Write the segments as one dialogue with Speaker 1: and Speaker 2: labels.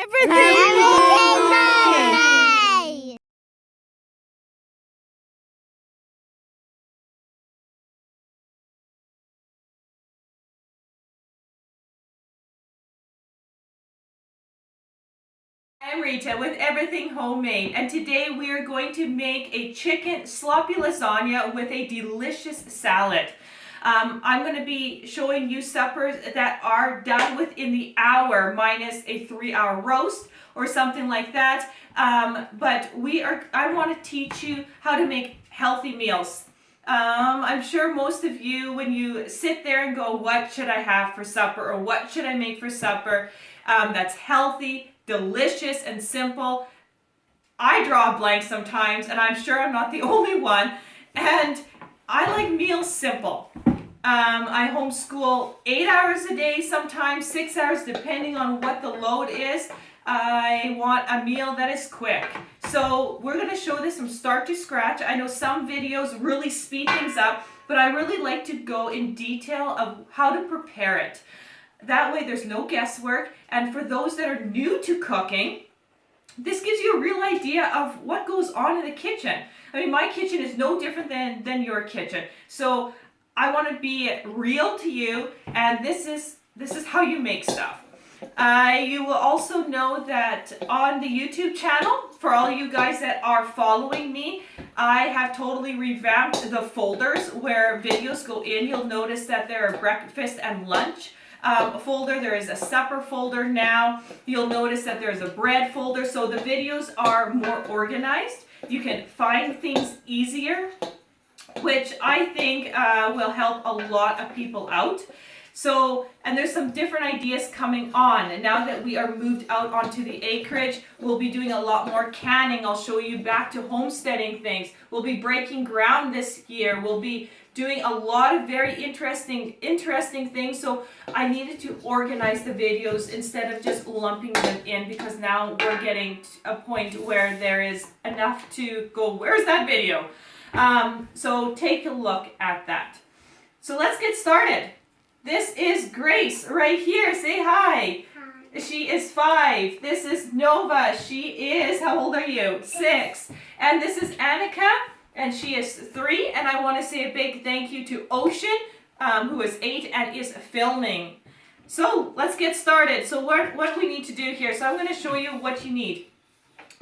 Speaker 1: Everything homemade.
Speaker 2: I'm Rita with Everything Homemade, and today we are going to make a chicken sloppy lasagna with a delicious salad. I'm going to be showing you suppers that are done within the hour minus a 3-hour roast or something like that. But I want to teach you how to make healthy meals. I'm sure most of you, when you sit there and go, what should I have for supper, or what should I make for supper, that's healthy, delicious, and simple. I draw a blank sometimes, and I'm sure I'm not the only one. And I like meals simple. I homeschool 8 hours a day, sometimes 6 hours, depending on what the load is. I want a meal that is quick. So we're going to show this from start to scratch. I know some videos really speed things up, but I really like to go in detail of how to prepare it. That way there's no guesswork, and for those that are new to cooking, this gives you a real idea of what goes on in the kitchen. I mean, my kitchen is no different than your kitchen. So I want to be real to you, and this is how you make stuff. You will also know that on the YouTube channel, for all you guys that are following me, I have totally revamped the folders where videos go in. You'll notice that there are breakfast and lunch folder. There is a supper folder now. You'll notice that there's a bread folder. So the videos are more organized. You can find things easier, which I think will help a lot of people out. So, and there's some different ideas coming on. And now that we are moved out onto the acreage, we'll be doing a lot more canning. I'll show you back to homesteading things. We'll be breaking ground this year. We'll be doing a lot of very interesting things. So I needed to organize the videos instead of just lumping them in, because now we're getting to a point where there is enough to go, where's that video? So take a look at that. So let's get started. This is Grace right here. Say hi. Hi. She is 5. This is Nova. She is, how old are you? 6. And this is Annika, and she is 3. And I want to say a big thank you to Ocean, who is 8 and is filming. So let's get started. So what do we need to do here? So I'm going to show you what you need.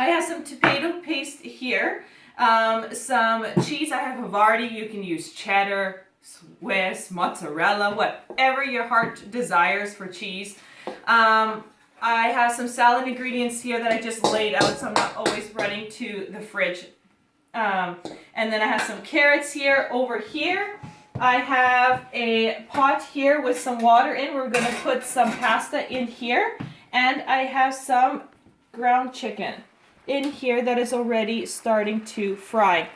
Speaker 2: I have some tomato paste here. Some cheese. I have Havarti. You can use cheddar, Swiss, mozzarella, whatever your heart desires for cheese. I have some salad ingredients here that I just laid out, so I'm not always running to the fridge. And then I have some carrots here. Over here, I have a pot here with some water in. We're going to put some pasta in here. And I have some ground chicken in here that is already starting to fry.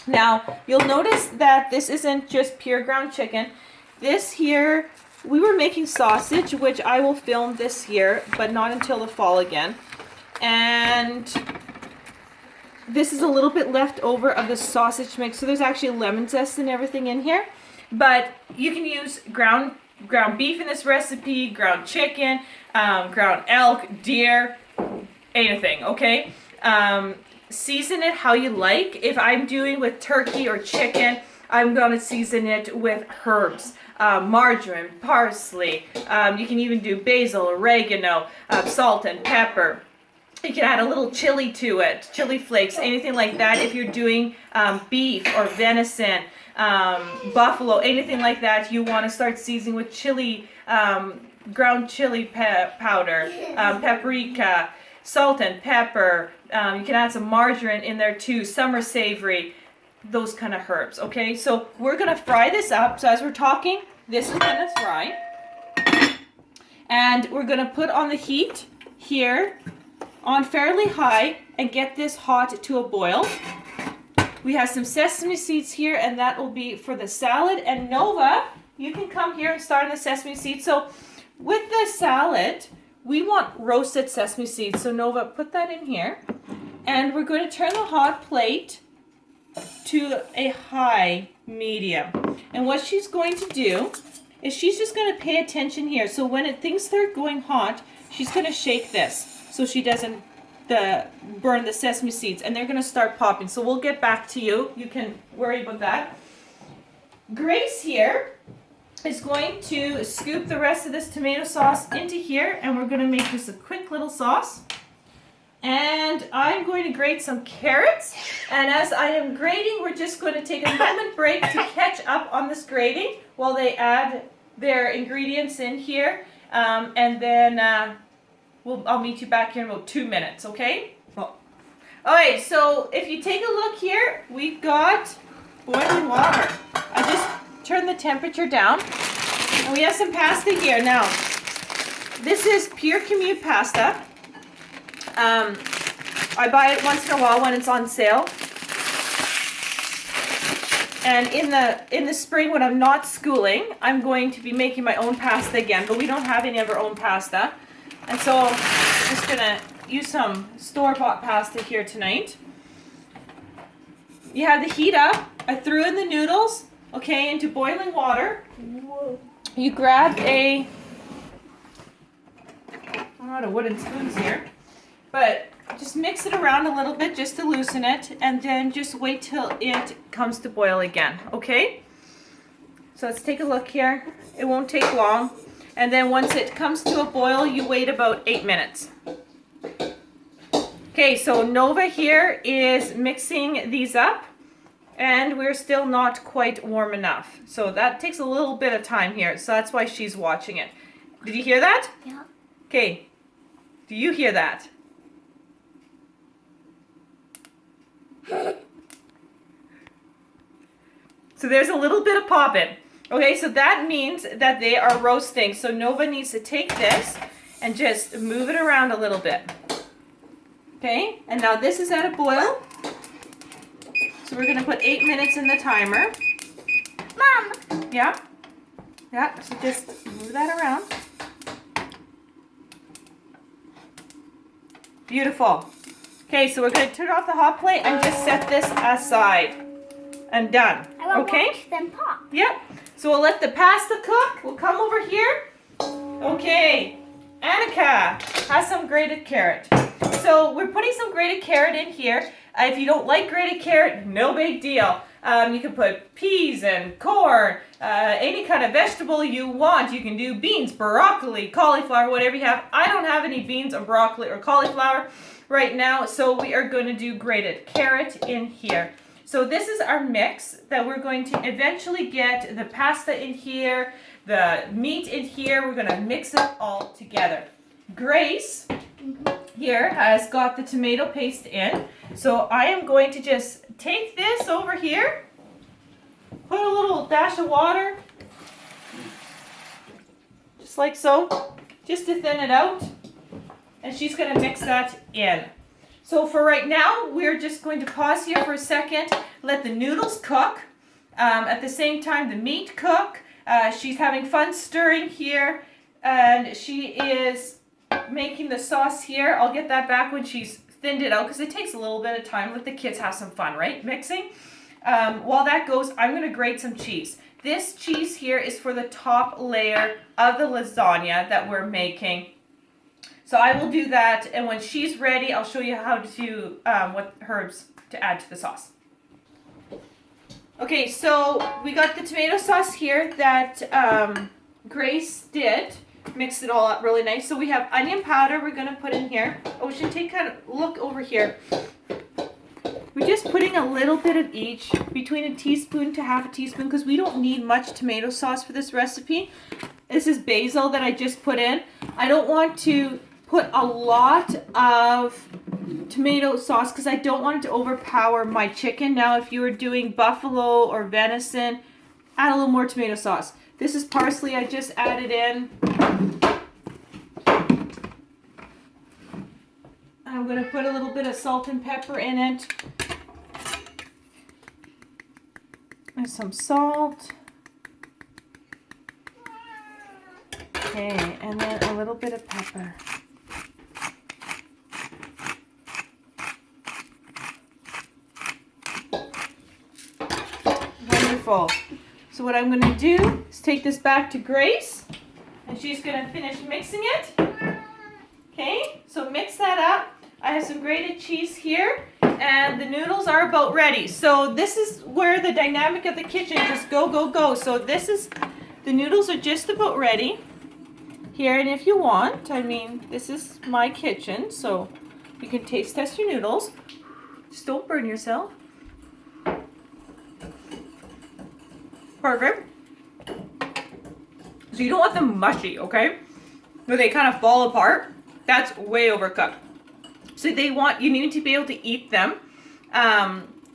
Speaker 2: Now, you'll notice that this isn't just pure ground chicken. This here, we were making sausage, which I will film this year, but not until the fall again. And this is a little bit left over of the sausage mix. So there's actually lemon zest and everything in here. But you can use ground beef in this recipe, ground chicken, ground elk, deer, anything, okay? Season it how you like. If I'm doing with turkey or chicken, I'm going to season it with herbs, marjoram, parsley. You can even do basil, oregano, salt and pepper. You can add a little chili to it, chili flakes, anything like that. If you're doing beef or venison, buffalo, anything like that, you want to start seasoning with chili, ground chili powder, paprika, salt and pepper. You can add some margarine in there too, summer savory, those kind of herbs, okay? So we're going to fry this up. So as we're talking, this is going to fry. And we're going to put on the heat here on fairly high and get this hot to a boil. We have some sesame seeds here, and that will be for the salad. And Nova, you can come here and start on the sesame seeds. So with the salad, we want roasted sesame seeds. So Nova, put that in here. And we're going to turn the hot plate to a high medium. And what she's going to do is she's just going to pay attention here. So when things start going hot, she's going to shake this. so she doesn't burn the sesame seeds, and they're going to start popping. So we'll get back to you. You can worry about that. Grace here is going to scoop the rest of this tomato sauce into here, and we're going to make just a quick little sauce. And I'm going to grate some carrots, and as I am grating, we're just going to take a moment break to catch up on this grating while they add their ingredients in here, and then I'll meet you back here in about 2 minutes, okay? Alright, so if you take a look here, we've got boiling water. I just turned the temperature down, and we have some pasta here. Now, this is pure commute pasta. I buy it once in a while when it's on sale. And in the spring when I'm not schooling, I'm going to be making my own pasta again, but we don't have any of our own pasta. And so I'm just going to use some store-bought pasta here tonight. You have the heat up. I threw in the noodles, okay, into boiling water. You grab I'm out of wooden spoons here, but just mix it around a little bit just to loosen it, and then just wait till it comes to boil again, okay? So let's take a look here. It won't take long. And then once it comes to a boil, you wait about 8 minutes. Okay, so Nova here is mixing these up, and we're still not quite warm enough. So that takes a little bit of time here, so that's why she's watching it. Did you hear that?
Speaker 1: Yeah.
Speaker 2: Okay, do you hear that? So there's a little bit of popping. Okay, so that means that they are roasting. So Nova needs to take this and just move it around a little bit. Okay, and now this is at a boil. So we're gonna put 8 minutes in the timer.
Speaker 1: Mom!
Speaker 2: Yeah? Yeah, so just move that around. Beautiful. Okay, so we're gonna turn off the hot plate and just set this aside. And done.
Speaker 1: I will
Speaker 2: Okay?
Speaker 1: watch them pop.
Speaker 2: Yep. So we'll let the pasta cook. We'll come over here. Okay. Annika has some grated carrot. So we're putting some grated carrot in here. If you don't like grated carrot, no big deal. You can put peas and corn, any kind of vegetable you want. You can do beans, broccoli, cauliflower, whatever you have. I don't have any beans or broccoli or cauliflower right now, so we are going to do grated carrot in here. So this is our mix that we're going to eventually get the pasta in here, the meat in here. We're going to mix it all together. Grace here has got the tomato paste in. So I am going to just take this over here, put a little dash of water, just like so, just to thin it out. And she's going to mix that in. So for right now, we're just going to pause here for a second, let the noodles cook. At the same time, the meat cook. She's having fun stirring here, and she is making the sauce here. I'll get that back when she's thinned it out, because it takes a little bit of time. Let the kids have some fun, right? Mixing. While that goes, I'm going to grate some cheese. This cheese here is for the top layer of the lasagna that we're making. So I will do that, and when she's ready, I'll show you how to, what herbs to add to the sauce. Okay, so we got the tomato sauce here that Grace did. Mixed it all up really nice. So we have onion powder we're going to put in here. Ocean, take a look over here. We're just putting a little bit of each, between a teaspoon to half a teaspoon, because we don't need much tomato sauce for this recipe. This is basil that I just put in. I don't want to put a lot of tomato sauce because I don't want it to overpower my chicken. Now, if you were doing buffalo or venison, add a little more tomato sauce. This is parsley I just added in. I'm going to put a little bit of salt and pepper in it. And some salt. Okay, and then a little bit of pepper. Wonderful. So what I'm going to do is take this back to Grace, and she's going to finish mixing it. Okay, so mix that up. I have some grated cheese here, and the noodles are about ready. So this is where the dynamic of the kitchen just go, go, go. So the noodles are just about ready here, and if you want, I mean, this is my kitchen, so you can taste test your noodles. Just don't burn yourself. Perfect. So you don't want them mushy, okay? Where they kind of fall apart. That's way overcooked. So you need to be able to eat them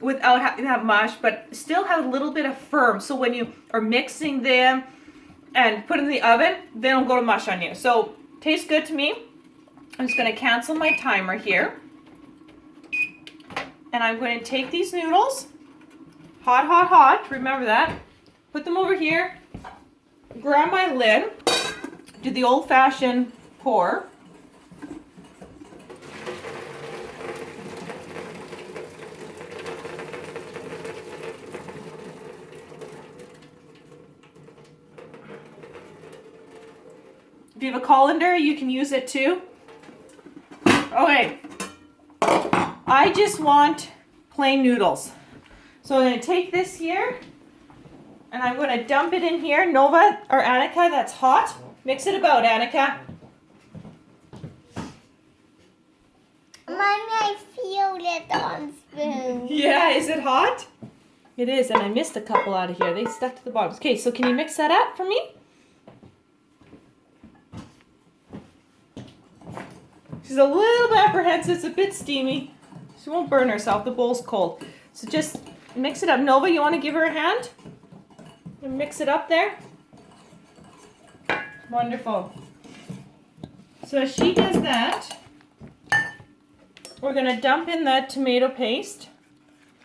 Speaker 2: without having that mush, but still have a little bit of firm. So when you are mixing them and put in the oven, they don't go to mush on you. So tastes good to me. I'm just going to cancel my timer here. And I'm going to take these noodles, hot, hot, hot, remember that. Put them over here, grab my lid, do the old-fashioned pour. If you have a colander, you can use it too. Okay, I just want plain noodles. So I'm going to take this here, and I'm going to dump it in here. Nova or Annika, that's hot. Mix it about, Annika.
Speaker 1: Mommy, I feel it on spoon.
Speaker 2: Yeah, is it hot? It is, and I missed a couple out of here. They stuck to the bottom. Okay, so can you mix that up for me? She's a little bit apprehensive. It's a bit steamy. She won't burn herself. The bowl's cold. So just mix it up. Nova, you want to give her a hand? And mix it up there. Wonderful. So as she does that, we're going to dump in the tomato paste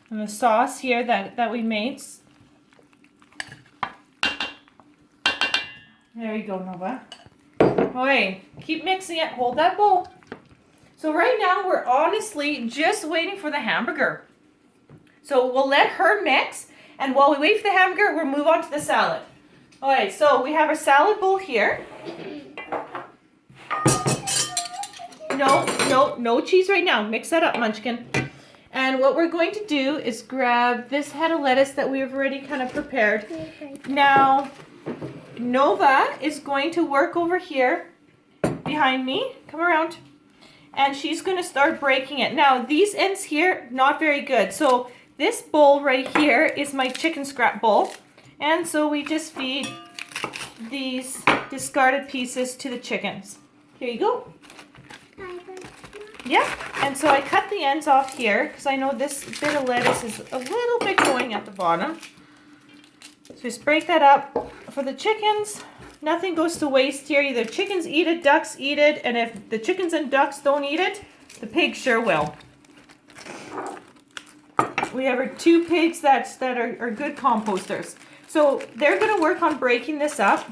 Speaker 2: and the sauce here that we made. There you go, Nova. Okay, keep mixing it. Hold that bowl. So right now we're honestly just waiting for the hamburger. So we'll let her mix, and while we wait for the hamburger, we'll move on to the salad. Okay, so we have our salad bowl here. No cheese right now. Mix that up, Munchkin. And what we're going to do is grab this head of lettuce that we've already kind of prepared. Now, Nova is going to work over here behind me. Come around. And she's going to start breaking it. Now, these ends here, not very good. So this bowl right here is my chicken scrap bowl. And so we just feed these discarded pieces to the chickens. Here you go. Yeah, and so I cut the ends off here because I know this bit of lettuce is a little bit going at the bottom. So just break that up for the chickens. Nothing goes to waste here. Either chickens eat it, ducks eat it, and if the chickens and ducks don't eat it, the pigs sure will. We have our 2 pigs that are good composters. So they're going to work on breaking this up.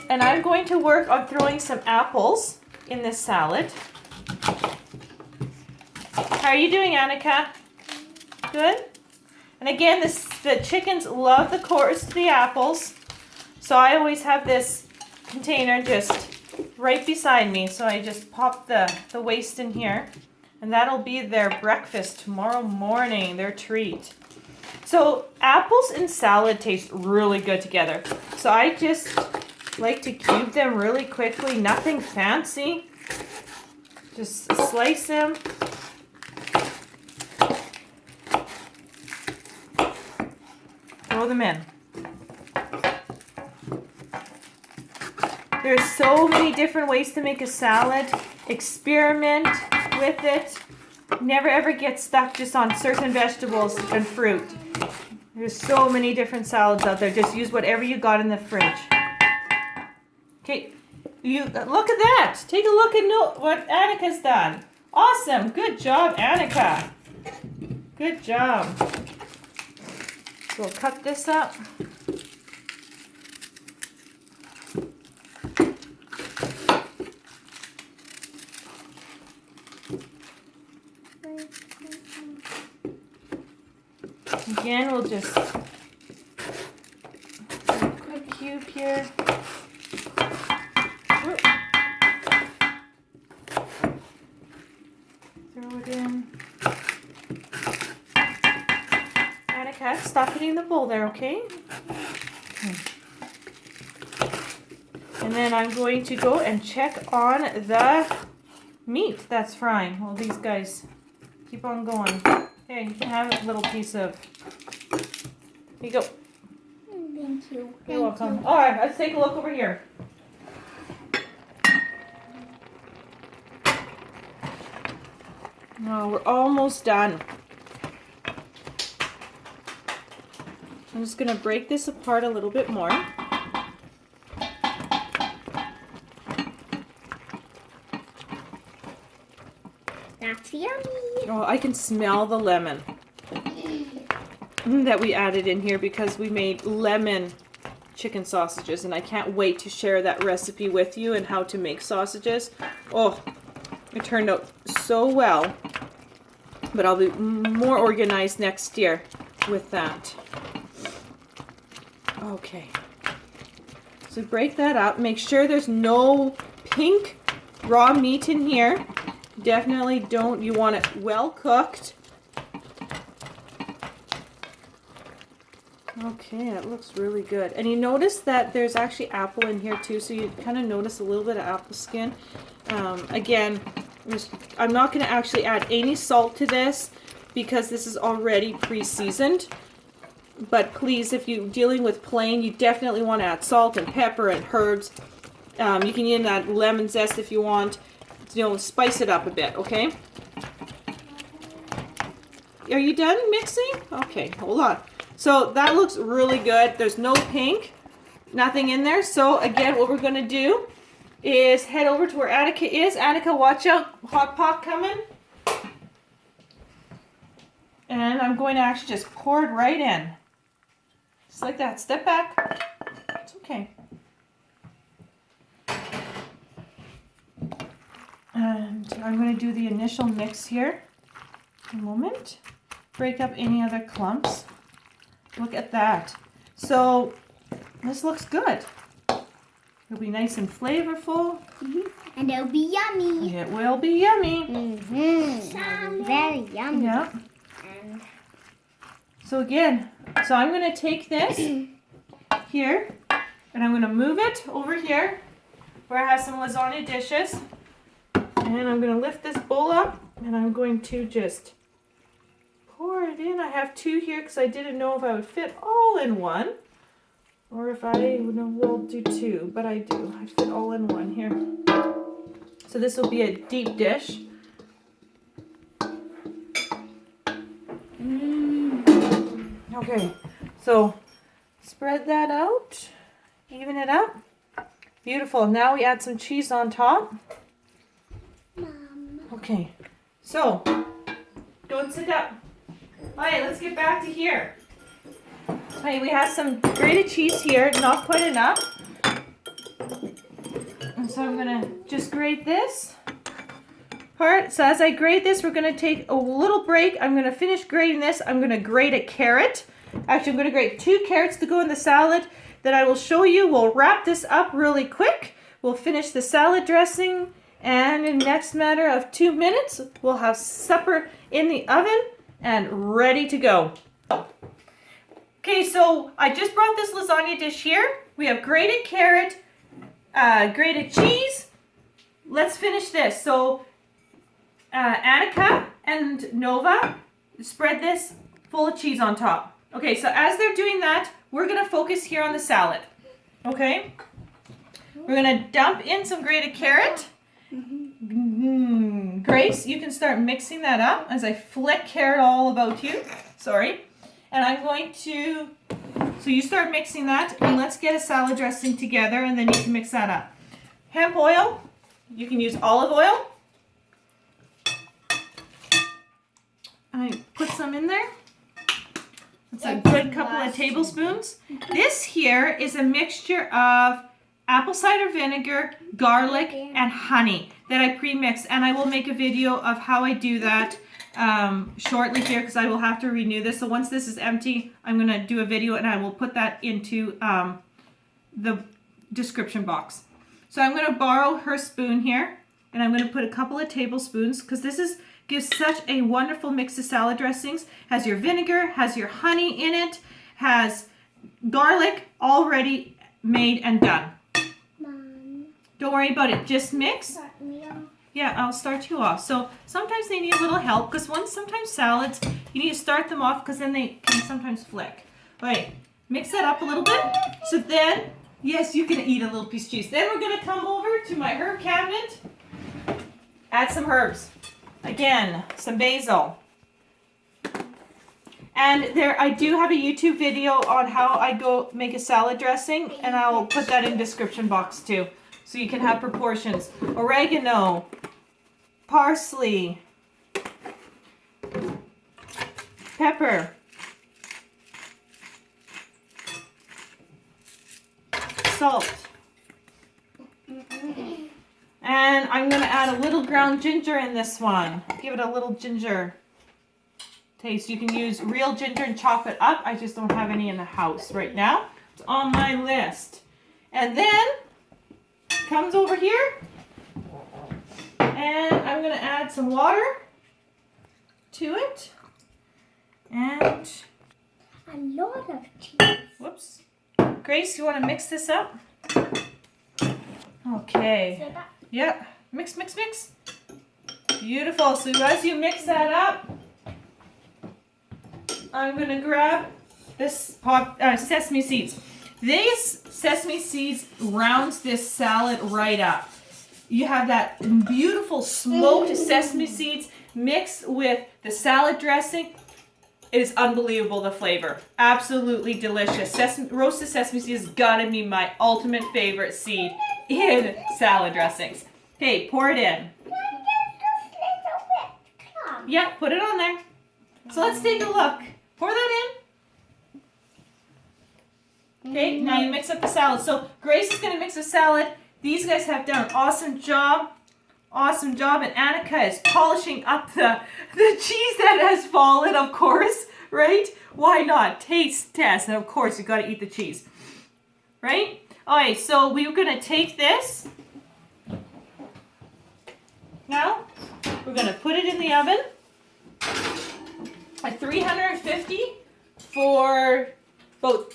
Speaker 2: And I'm going to work on throwing some apples in this salad. How are you doing, Annika? Good? And again, the chickens love the cores of the apples. So I always have this container just right beside me. So I just pop the waste in here. And that'll be their breakfast tomorrow morning, their treat. So apples and salad taste really good together. So I just like to cube them really quickly, nothing fancy. Just slice them. Throw them in. There's so many different ways to make a salad. Experiment with it. Never ever get stuck just on certain vegetables and fruit. There's so many different salads out there. Just use whatever you got in the fridge. Okay, you look at that. Take a look at what Annika's done. Awesome. Good job, Annika. Good job. So we'll cut this up. Again, we'll just do a quick cube here. stay in the bowl there, okay? And then I'm going to go and check on the meat that's frying. Well, these guys keep on going. Here, you can have a little piece of. Here you go.
Speaker 1: Thank you.
Speaker 2: You're welcome. All right, let's take a look over here. Oh, we're almost done. I'm just going to break this apart a little bit more.
Speaker 1: That's yummy.
Speaker 2: Oh, I can smell the lemon that we added in here because we made lemon chicken sausages, and I can't wait to share that recipe with you and how to make sausages. Oh, it turned out so well, but I'll be more organized next year with that. Okay, so break that up. Make sure there's no pink raw meat in here. Definitely don't, you want it well cooked. Okay, it looks really good. And you notice that there's actually apple in here too, so you kind of notice a little bit of apple skin. Again, I'm not going to actually add any salt to this because this is already pre-seasoned. But please, if you're dealing with plain, you definitely want to add salt and pepper and herbs. You can even add lemon zest if you want. You know, spice it up a bit, okay? Are you done mixing? Okay, hold on. So that looks really good. There's no pink, nothing in there. So again, what we're going to do is head over to where Attica is. Attica, watch out, hot pot coming. And I'm going to actually just pour it right in. Just like that. Step back. It's okay. And I'm going to do the initial mix here. A moment. Break up any other clumps. Look at that. So this looks good. It'll be nice and flavorful.
Speaker 1: And it'll be yummy.
Speaker 2: It will be yummy.
Speaker 1: Very yummy.
Speaker 2: Yeah. So again, so I'm going to take this here and I'm going to move it over here where I have some lasagna dishes. And I'm going to lift this bowl up and I'm going to just pour it in. I have two here because I didn't know if I would fit all in one or if I will do two, but I do. I fit all in one here. So this will be a deep dish. Okay, so spread that out, even it up. Beautiful. Now we add some cheese on top. Okay, so don't sit up. All right, let's get back to here. Okay, we have some grated cheese here, not quite enough. And so I'm gonna just grate this part. So as I grate this, we're gonna take a little break. I'm gonna finish grating this. I'm gonna grate a carrot. Actually, I'm gonna grate 2 carrots to go in the salad that I will show you. We'll wrap this up really quick. We'll finish the salad dressing. And in the next matter of 2 minutes, we'll have supper in the oven and ready to go. Okay, so I just brought this lasagna dish here. We have grated carrot, grated cheese. Let's finish this. So Attica and Nova spread this full of cheese on top. Okay, so as they're doing that, we're going to focus here on the salad. Okay? We're going to dump in some grated carrot. Grace, you can start mixing that up as I flick carrot all about you. Sorry. And I'm going to, so you start mixing that and let's get a salad dressing together and then you can mix that up. Hemp oil, you can use olive oil. I put some in there. It's a good couple of tablespoons. This here is a mixture of apple cider vinegar, garlic, and honey that I pre-mixed. And I will make a video of how I do that shortly here because I will have to renew this. So once this is empty, I'm going to do a video and I will put that into the description box. So I'm going to borrow her spoon here and I'm going to put a couple of tablespoons because this gives such a wonderful mix of salad dressings. Has your vinegar, has your honey in it, has garlic already made and done.
Speaker 1: Mom.
Speaker 2: Don't worry about it. Just mix.
Speaker 1: Start me off.
Speaker 2: Yeah, I'll start you off. So sometimes they need a little help because sometimes salads, you need to start them off because then they can sometimes flick. All right, mix that up a little bit. So then, yes, you can eat a little piece of cheese. Then we're going to come over to my herb cabinet. Add some herbs. Again, some basil. And there, I do have a YouTube video on how I go make a salad dressing, and I'll put that in the description box too, so you can have proportions. Oregano, parsley, pepper, salt, and I'm going to add a little ground ginger in this one. Give it a little ginger taste. You can use real ginger and chop it up. I just don't have any in the house right now. It's on my list. And then comes over here, and I'm going to add some water to it. And
Speaker 1: A lot of cheese.
Speaker 2: whoops. Grace, you want to mix this up? Okay.
Speaker 1: So that.
Speaker 2: Yeah. Mix, mix, mix. Beautiful. So as you mix that up, I'm going to grab this sesame seeds. These sesame seeds rounds this salad right up. You have that beautiful smoked sesame seeds mixed with the salad dressing. It is unbelievable, the flavor. Absolutely delicious. Roasted sesame seeds has got to be my ultimate favorite seed in salad dressings. Okay, pour it in. Yeah, put it on there. So let's take a look. Pour that in. Okay, now you mix up the salad. So Grace is going to mix the salad. These guys have done an awesome job. Awesome job. And Annika is polishing up the cheese that has fallen, of course. Right? Why not? Taste test. And of course, you got to eat the cheese. Right? Okay, so we're going to take this. Now, we're going to put it in the oven at 350 for about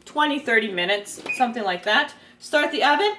Speaker 2: 20-30 minutes, something like that. Start the oven,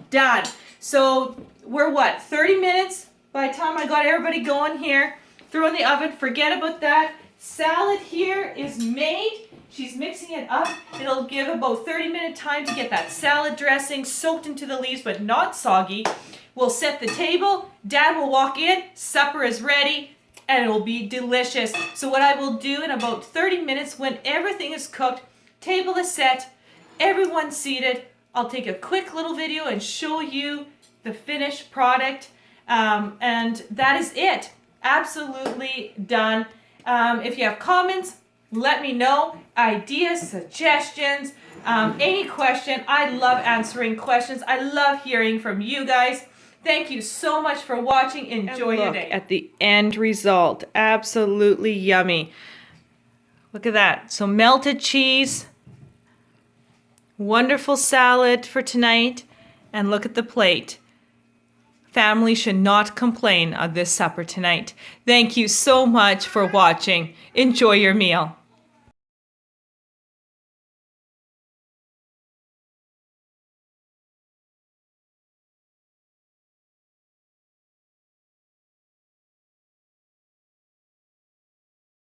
Speaker 2: done. So we're what, 30 minutes by the time I got everybody going here. Throw in the oven, forget about that. Salad here is made. She's mixing it up. It'll give about 30-minute time to get that salad dressing soaked into the leaves but not soggy. We'll set the table. Dad will walk in. Supper is ready. And it will be delicious. So what I will do in about 30 minutes when everything is cooked, table is set, everyone's seated, I'll take a quick little video and show you the finished product. And that is it. Absolutely done. If you have comments, let me know. Ideas, suggestions, any question. I love answering questions. I love hearing from you guys. Thank you so much for watching. Enjoy your day. At the end result. Absolutely yummy. Look at that. So melted cheese. Wonderful salad for tonight. And look at the plate. Family should not complain of this supper tonight. Thank you so much for watching. Enjoy your meal.